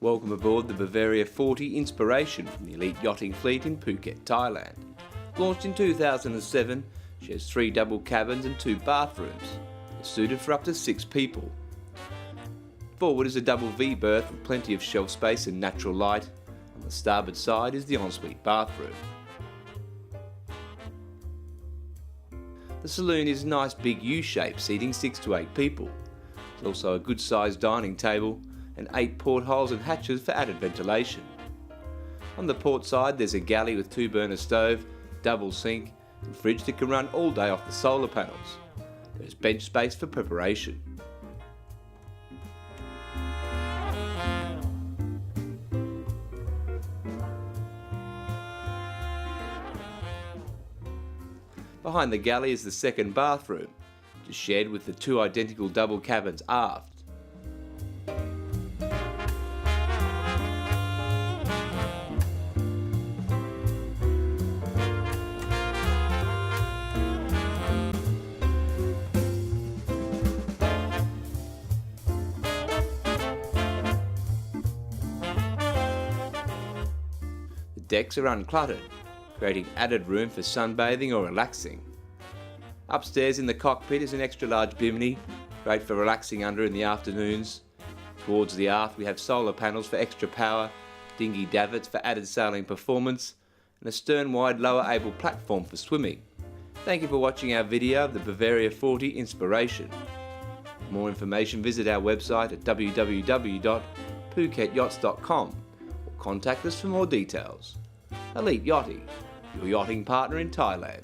Welcome aboard the Bavaria 40 Inspiration from the elite yachting fleet in Phuket, Thailand. Launched in 2007, she has 3 double cabins and 2 bathrooms. It's suited for up to 6 people. Forward is a double V berth with plenty of shelf space and natural light. On the starboard side is the ensuite bathroom. The saloon is a nice big U-shape, seating 6 to 8 people. There's also a good sized dining table and 8 portholes and hatches for added ventilation. On the port side there's a galley with 2 burner stove, double sink and fridge that can run all day off the solar panels. There's bench space for preparation. Behind the galley is the second bathroom, which is shared with the 2 identical double cabins aft. The decks are uncluttered, creating added room for sunbathing or relaxing. Upstairs in the cockpit is an extra large bimini, great for relaxing under in the afternoons. Towards the aft we have solar panels for extra power, dinghy davits for added sailing performance, and a stern-wide lower able platform for swimming. Thank you for watching our video of the Bavaria 40 Inspiration. For more information visit our website at www.phuketyachts.com or contact us for more details. Elite Yachting, your yachting partner in Thailand.